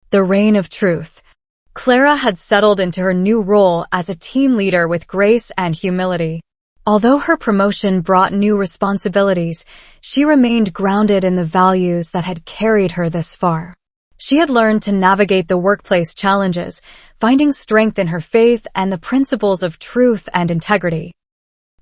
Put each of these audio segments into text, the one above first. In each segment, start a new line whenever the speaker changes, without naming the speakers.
The reign of truth. Clara had settled into her new role as a team leader with grace and humility. Although her promotion brought new responsibilities, she remained grounded in the values that had carried her this far. She had learned to navigate the workplace challenges, finding strength in her faith and the principles of truth and integrity.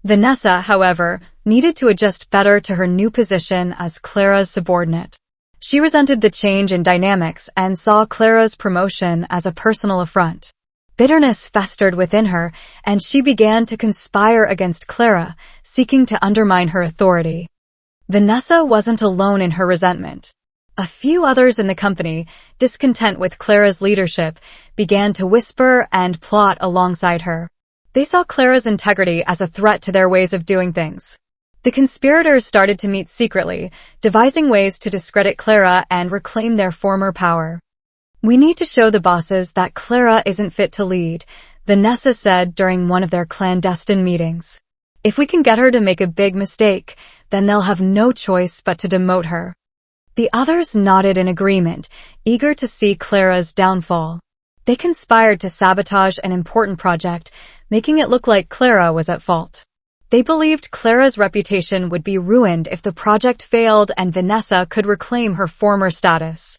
Vanessa, however, needed to adjust better to her new position as Clara's subordinate. She resented the change in dynamics and saw Clara's promotion as a personal affront. Bitterness festered within her, and she began to conspire against Clara, seeking to undermine her authority. Vanessa wasn't alone in her resentment. A few others in the company, discontent with Clara's leadership, began to whisper and plot alongside her. They saw Clara's integrity as a threat to their ways of doing things. The conspirators started to meet secretly, devising ways to discredit Clara and reclaim their former power. "We need to show the bosses that Clara isn't fit to lead," Vanessa said during one of their clandestine meetings. "If we can get her to make a big mistake, then they'll have no choice but to demote her." The others nodded in agreement, eager to see Clara's downfall. They conspired to sabotage an important project, making it look like Clara was at fault. They believed Clara's reputation would be ruined if the project failed and Vanessa could reclaim her former status.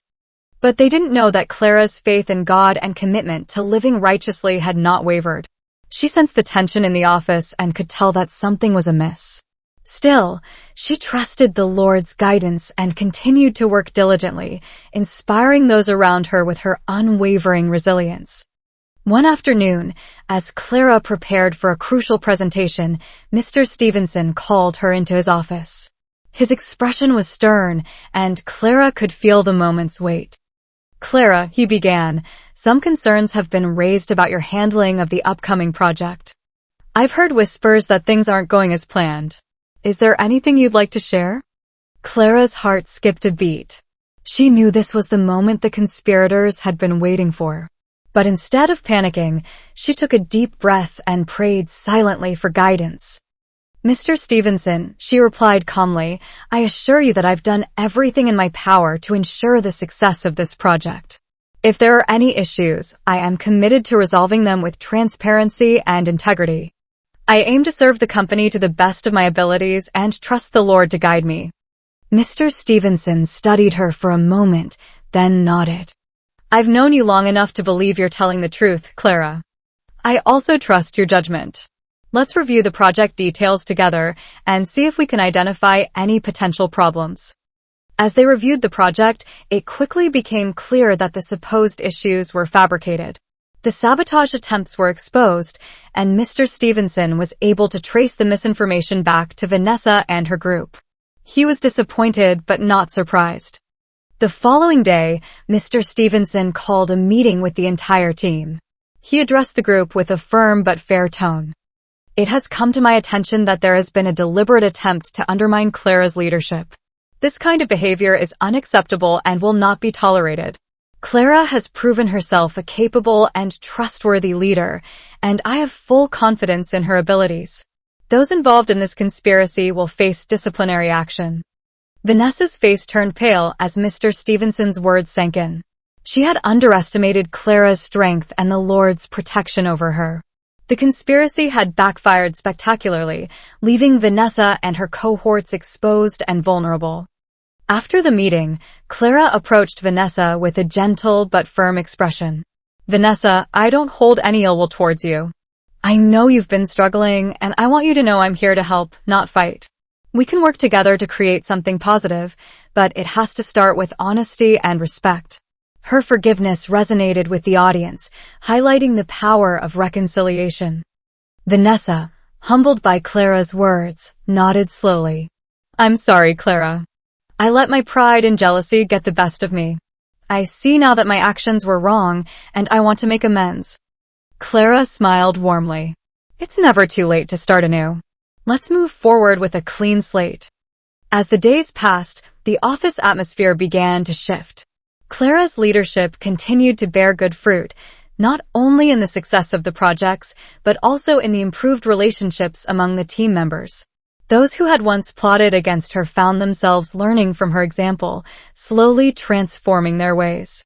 But they didn't know that Clara's faith in God and commitment to living righteously had not wavered. She sensed the tension in the office and could tell that something was amiss. Still, she trusted the Lord's guidance and continued to work diligently, inspiring those around her with her unwavering resilience. One afternoon, as Clara prepared for a crucial presentation, Mr. Stevenson called her into his office. His expression was stern, and Clara could feel the moment's weight. "Clara," he began, "some concerns have been raised about your handling of the upcoming project. I've heard whispers that things aren't going as planned. Is there anything you'd like to share?" Clara's heart skipped a beat. She knew this was the moment the conspirators had been waiting for. But instead of panicking, she took a deep breath and prayed silently for guidance. "Mr. Stevenson," she replied calmly, "I assure you that I've done everything in my power to ensure the success of this project. If there are any issues, I am committed to resolving them with transparency and integrity. I aim to serve the company to the best of my abilities and trust the Lord to guide me." Mr. Stevenson studied her for a moment, then nodded. "I've known you long enough to believe you're telling the truth, Clara. I also trust your judgment. Let's review the project details together and see if we can identify any potential problems." As they reviewed the project, it quickly became clear that the supposed issues were fabricated. The sabotage attempts were exposed, and Mr. Stevenson was able to trace the misinformation back to Vanessa and her group. He was disappointed but not surprised. The following day, Mr. Stevenson called a meeting with the entire team. He addressed the group with a firm but fair tone. "It has come to my attention that there has been a deliberate attempt to undermine Clara's leadership. This kind of behavior is unacceptable and will not be tolerated. Clara has proven herself a capable and trustworthy leader, and I have full confidence in her abilities. Those involved in this conspiracy will face disciplinary action." Vanessa's face turned pale as Mr. Stevenson's words sank in. She had underestimated Clara's strength and the Lord's protection over her. The conspiracy had backfired spectacularly, leaving Vanessa and her cohorts exposed and vulnerable. After the meeting, Clara approached Vanessa with a gentle but firm expression. "Vanessa, I don't hold any ill will towards you. I know you've been struggling, and I want you to know I'm here to help, not fight. We can work together to create something positive, but it has to start with honesty and respect." Her forgiveness resonated with the audience, highlighting the power of reconciliation. Vanessa, humbled by Clara's words, nodded slowly. "I'm sorry, Clara. I let my pride and jealousy get the best of me. I see now that my actions were wrong, and I want to make amends." Clara smiled warmly. "It's never too late to start anew. Let's move forward with a clean slate." As the days passed, the office atmosphere began to shift. Clara's leadership continued to bear good fruit, not only in the success of the projects, but also in the improved relationships among the team members. Those who had once plotted against her found themselves learning from her example, slowly transforming their ways.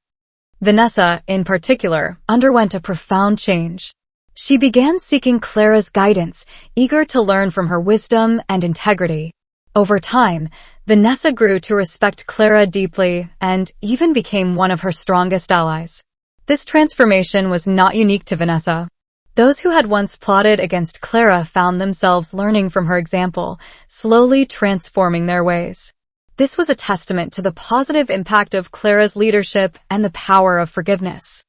Vanessa, in particular, underwent a profound change. She began seeking Clara's guidance, eager to learn from her wisdom and integrity. Over time, Vanessa grew to respect Clara deeply and even became one of her strongest allies. This transformation was not unique to Vanessa. Those who had once plotted against Clara found themselves learning from her example, slowly transforming their ways. This was a testament to the positive impact of Clara's leadership and the power of forgiveness.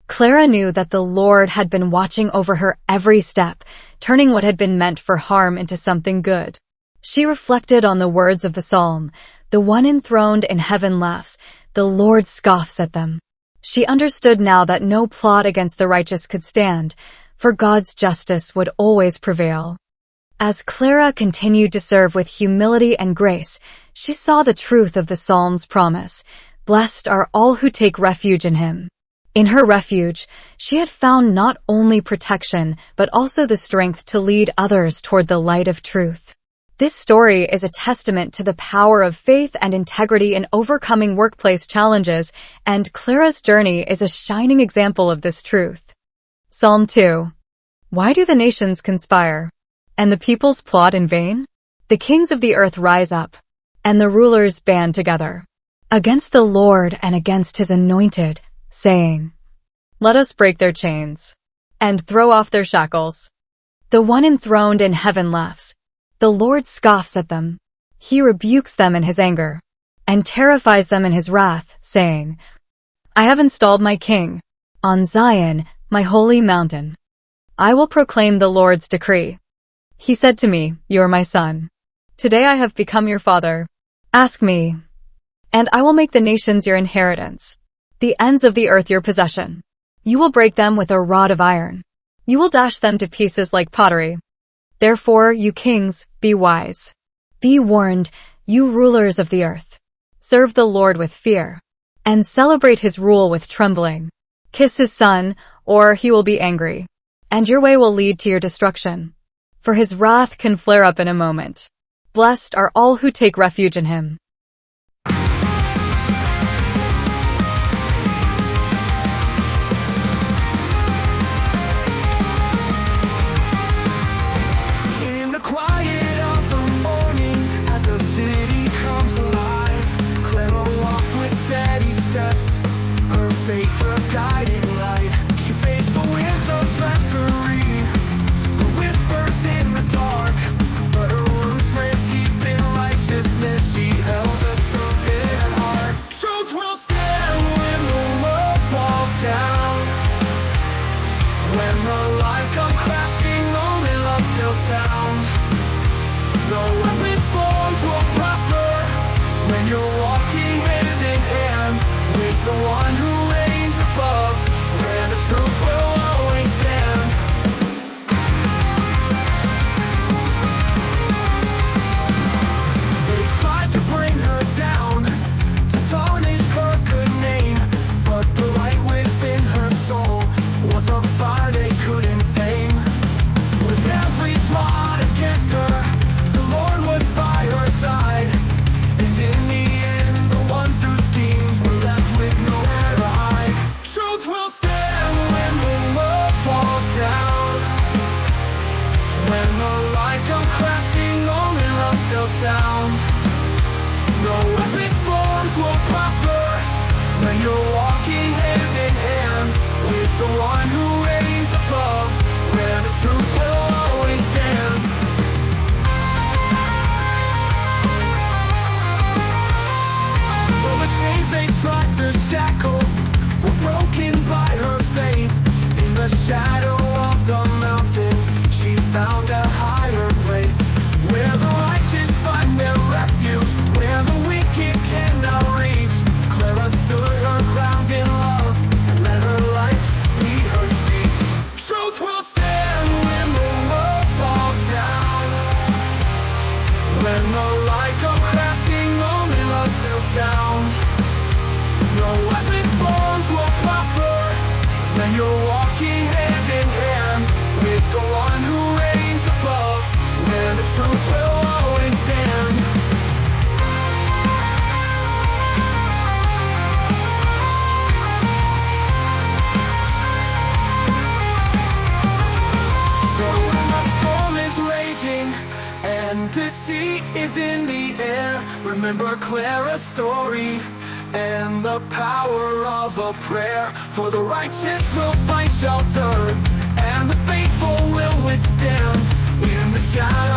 Clara knew that the Lord had been watching over her every step, turning what had been meant for harm into something good. She reflected on the words of the psalm, "The one enthroned in heaven laughs, the Lord scoffs at them." She understood now that no plot against the righteous could stand, for God's justice would always prevail. As Clara continued to serve with humility and grace, she saw the truth of the psalm's promise, "Blessed are all who take refuge in him." In her refuge, she had found not only protection, but also the strength to lead others toward the light of truth. This story is a testament to the power of faith and integrity in overcoming workplace challenges, and Clara's journey is a shining example of this truth. Psalm 2. Why do the nations conspire, and the peoples plot in vain? The kings of the earth rise up, and the rulers band together against the Lord and against his anointed, saying, "Let us break their chains and throw off their shackles." The one enthroned in heaven laughs. The Lord scoffs at them. He rebukes them in his anger and terrifies them in his wrath, saying, "I have installed my king on Zion, my holy mountain. I will proclaim the Lord's decree. He said to me, 'You are my son. Today I have become your father. Ask me, and I will make the nations your inheritance, the ends of the earth your possession. You will break them with a rod of iron. You will dash them to pieces like pottery. Therefore, you kings, be wise. Be warned, you rulers of the earth. Serve the Lord with fear, and celebrate his rule with trembling. Kiss his son, or he will be angry, and your way will lead to your destruction. For his wrath can flare up in a moment. Blessed are all who take refuge in him."
No weapon formed will prosper when you're walking hand in hand with the one who reigns above, where the truth will always stand. They tried to bring her down, to tarnish her good name, but the light within her soul was a fire they couldn't tame. With every plot against her, the Lord was by her side, and in the end, the ones whose schemes were left with nowhere to hide. Truth will stand when the world falls down. When the lies come crashing, only love still sounds. No weapon formed will prosper when you're walking hand in hand with the one who reigns above, where the truth will always stand. All the chains they tried to shackle were broken by her faith. In the shadow of the mountain, she found a higher place, where the righteous find their refuge, where the wicked cannot reach. Clara stood her ground in love and let her life be her speech. Truth will stand when the world falls down. When the lies come crashing, only love still sounds. No weapon formed will prosper when you're walking hand in hands in the air, remember Clara's story and the power of a prayer. For the righteous will find shelter, and the faithful will withstand. In the shadow